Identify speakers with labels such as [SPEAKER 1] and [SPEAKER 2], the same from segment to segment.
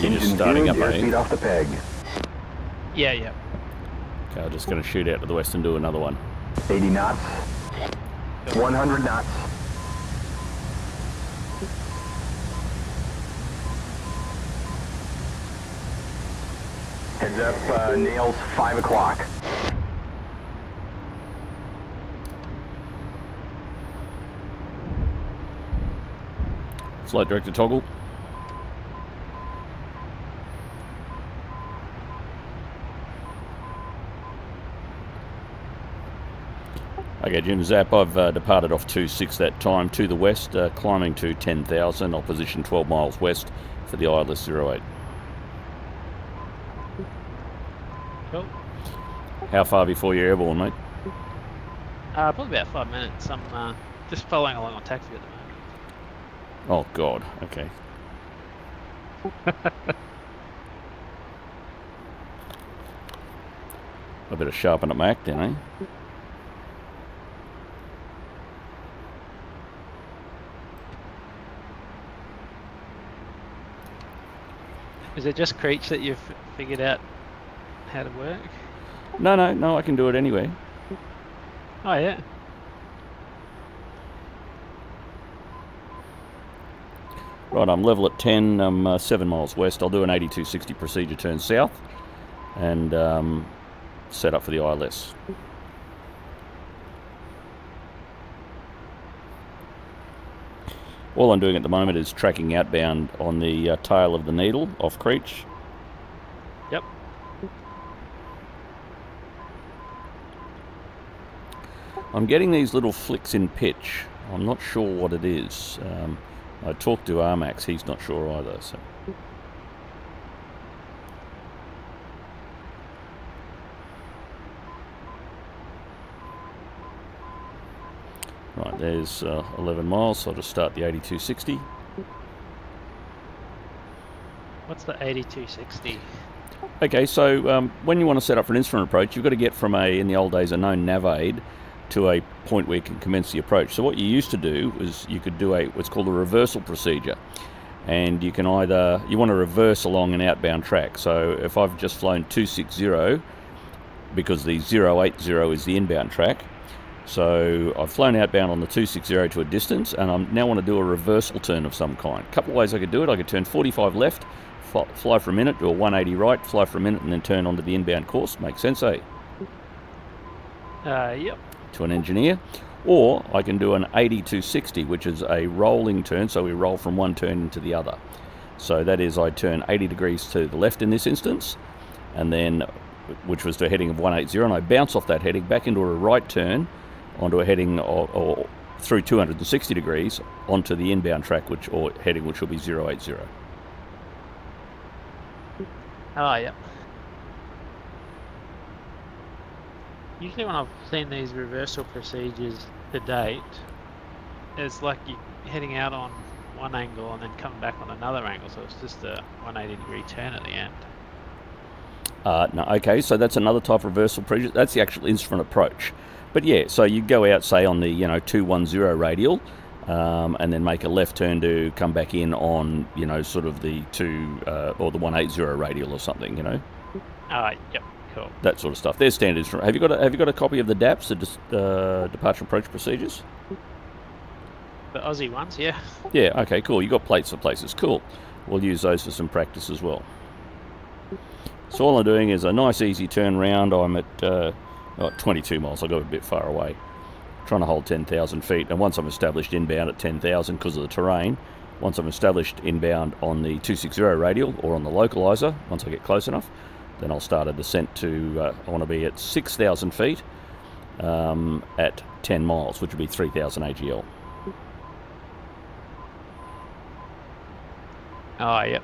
[SPEAKER 1] You're just starting up,
[SPEAKER 2] Airspeed off the peg.
[SPEAKER 3] Yeah, yeah.
[SPEAKER 1] Okay, I'm just going to shoot out to the west and do another one.
[SPEAKER 2] 80 knots. 100 knots. Heads up, nails 5 o'clock.
[SPEAKER 1] Flight director toggle. Okay, Jim Zap, I've departed off 26 that time to the west, climbing to 10,000, opposition 12 miles west for the ILS 08.
[SPEAKER 3] Cool.
[SPEAKER 1] How far before you're airborne, mate?
[SPEAKER 3] Probably about 5 minutes. I'm just following along on taxi at the moment.
[SPEAKER 1] Oh, God, okay. I better sharpen up my act then, eh?
[SPEAKER 3] Is it just Creech that you've figured out how to work?
[SPEAKER 1] No, I can do it anyway.
[SPEAKER 3] Oh, yeah.
[SPEAKER 1] Right, I'm level at 10, I'm 7 miles west. I'll do an 8260 procedure turn south and set up for the ILS. All I'm doing at the moment is tracking outbound on the tail of the needle off Creech.
[SPEAKER 3] Yep.
[SPEAKER 1] I'm getting these little flicks in pitch. I'm not sure what it is. I talked to Armax, he's not sure either. So. Right, there's 11 miles, so I'll just start the 8260.
[SPEAKER 3] What's the 8260?
[SPEAKER 1] Okay, so when you want to set up for an instrument approach, you've got to get from in the old days, a known nav aid to a point where you can commence the approach. So what you used to do was you could do what's called a reversal procedure. And you can you want to reverse along an outbound track. So if I've just flown 260, because the 080 is the inbound track, so I've flown outbound on the 260 to a distance, and I now want to do a reversal turn of some kind. A couple of ways I could do it. I could turn 45 left, fly for a minute, do a 180 right, fly for a minute, and then turn onto the inbound course. Makes sense, eh?
[SPEAKER 3] Yep.
[SPEAKER 1] To an engineer. Or I can do an 8260, which is a rolling turn, so we roll from one turn into the other. So that is, I turn 80 degrees to the left in this instance, and then, which was to a heading of 180, and I bounce off that heading back into a right turn onto a heading or through 260 degrees onto the inbound track, or heading which will be 080.
[SPEAKER 3] Oh, yep. Usually when I've seen these reversal procedures to date, it's like you're heading out on one angle and then coming back on another angle, so it's just a 180 degree turn at the end.
[SPEAKER 1] No, okay, so that's another type of reversal procedure. That's the actual instrument approach. But yeah, so you go out, say, on the 210 radial, and then make a left turn to come back in on sort of the or the 180 radial or something,
[SPEAKER 3] Yep, cool.
[SPEAKER 1] That sort of stuff. They're standards. Have you got a copy of the DAPs, the departure approach procedures?
[SPEAKER 3] The Aussie ones, yeah.
[SPEAKER 1] Yeah. Okay. Cool. You got plates for places. Cool. We'll use those for some practice as well. So all I'm doing is a nice easy turn round. I'm at 22 miles. I got a bit far away. Trying to hold 10,000 feet. And once I'm established inbound at 10,000 because of the terrain, once I'm established inbound on the 260 radial or on the localizer, once I get close enough, then I'll start a descent to, I want to be at 6,000 feet at 10 miles, which would be 3,000 AGL.
[SPEAKER 3] Oh, yep.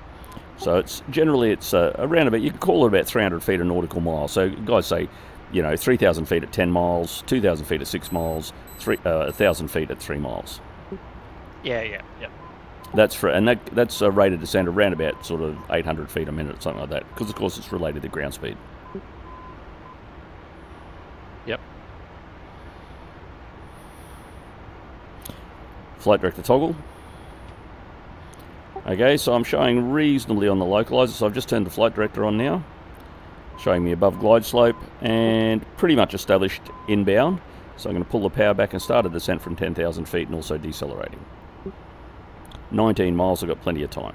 [SPEAKER 1] So it's generally around about, you can call it about 300 feet a nautical mile. So guys say, 3,000 feet at 10 miles, 2,000 feet at 6 miles, 1,000 feet at 3 miles.
[SPEAKER 3] Yeah.
[SPEAKER 1] That's a rate of descent around about sort of 800 feet a minute, something like that, because of course it's related to ground speed.
[SPEAKER 3] Yep.
[SPEAKER 1] Flight director toggle. Okay, so I'm showing reasonably on the localizer, so I've just turned the flight director on now, showing me above glide slope and pretty much established inbound. So I'm going to pull the power back and start a descent from 10,000 feet and also decelerating. 19 miles, I've got plenty of time.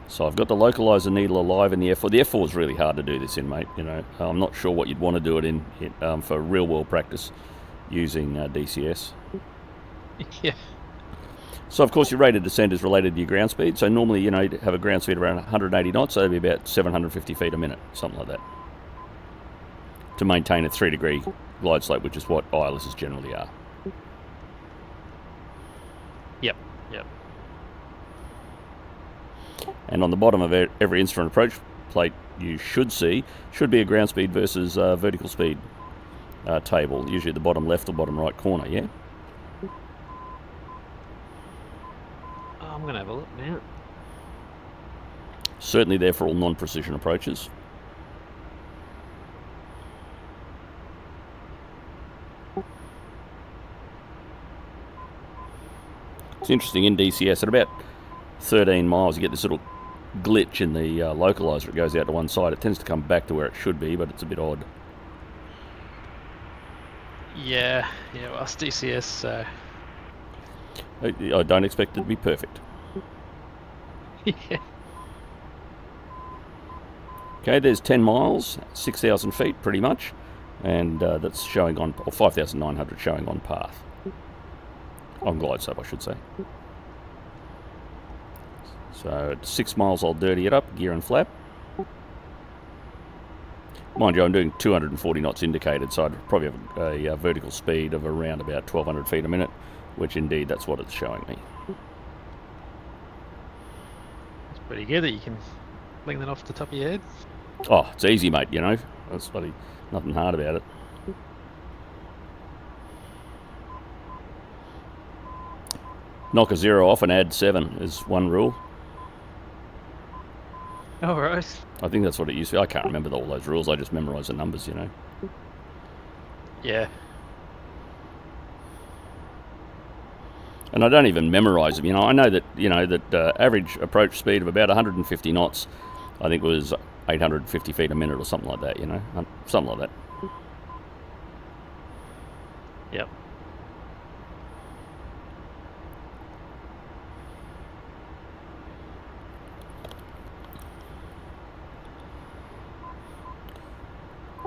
[SPEAKER 1] So I've got the localizer needle alive in the F4. The F4 is really hard to do this in, mate. You know, I'm not sure what you'd want to do it in for real world practice using DCS.
[SPEAKER 3] Yeah.
[SPEAKER 1] So of course your rate of descent is related to your ground speed. So normally, you know, you'd have a ground speed around 180 knots, so that'd be about 750 feet a minute, something like that, to maintain a 3-degree glide slope, which is what ILSs generally are.
[SPEAKER 3] Yep. Yep.
[SPEAKER 1] And on the bottom of every instrument approach plate you should be a ground speed versus vertical speed table, usually at the bottom left or bottom right corner, yeah?
[SPEAKER 3] Oh, I'm going to have a look now.
[SPEAKER 1] Certainly there for all non-precision approaches. It's interesting, in DCS, at about 13 miles, you get this little glitch in the localizer. It goes out to one side. It tends to come back to where it should be, but it's a bit odd.
[SPEAKER 3] Yeah, well, it's DCS, so...
[SPEAKER 1] I don't expect it to be perfect.
[SPEAKER 3] Yeah.
[SPEAKER 1] Okay, there's 10 miles, 6,000 feet pretty much, and that's showing on, or 5,900 showing on path. On glide slope, I should say. So at 6 miles, I'll dirty it up, gear and flap. Mind you, I'm doing 240 knots indicated, so I'd probably have a vertical speed of around about 1,200 feet a minute, which indeed that's what it's showing me.
[SPEAKER 3] It's pretty good that you can fling that off the top of your head.
[SPEAKER 1] Oh, it's easy, mate, you know. There's bloody nothing hard about it. Knock a 0 off and add 7 is one rule.
[SPEAKER 3] Oh, right.
[SPEAKER 1] I think that's what it used to be. I can't remember all those rules. I just memorise the numbers, you know.
[SPEAKER 3] Yeah.
[SPEAKER 1] And I don't even memorise them. You know, I know that average approach speed of about 150 knots, I think was 850 feet a minute or something like that. You know, something like that.
[SPEAKER 3] Yep.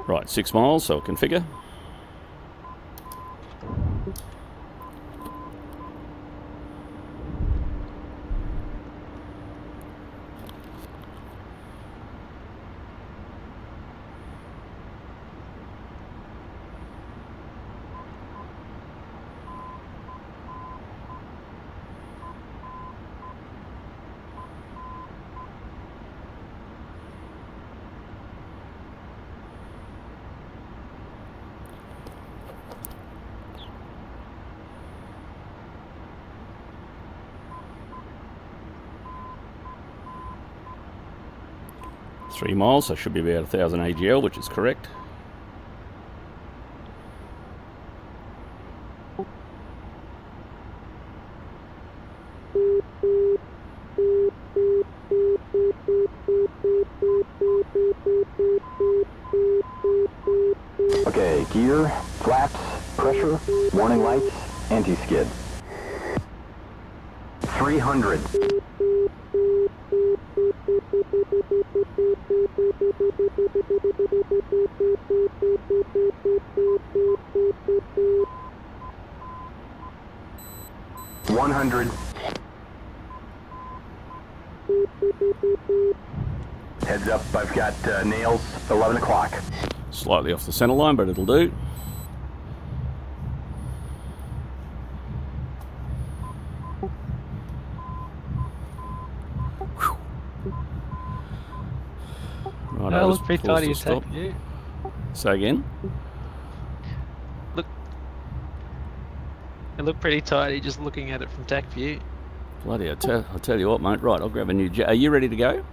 [SPEAKER 1] Right, 6 miles, so configure. Three miles, so should be about 1,000 AGL, which is correct.
[SPEAKER 2] Okay, gear, flaps, pressure, warning lights, anti-skid. 300. Heads up, I've got nails, 11 o'clock.
[SPEAKER 1] Slightly off the centre line, but it'll do. Right,
[SPEAKER 3] That looks pretty tidy and
[SPEAKER 1] stop.
[SPEAKER 3] tacky, yeah.
[SPEAKER 1] Say again?
[SPEAKER 3] It looked pretty tidy just looking at it from TAC view.
[SPEAKER 1] Bloody, I'll tell you what, mate. Right, I'll grab a new jet. Are you ready to go?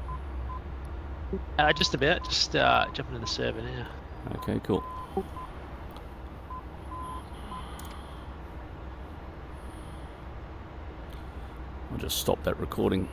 [SPEAKER 3] Just about. Just jumping in the server now.
[SPEAKER 1] Okay, cool. I'll just stop that recording.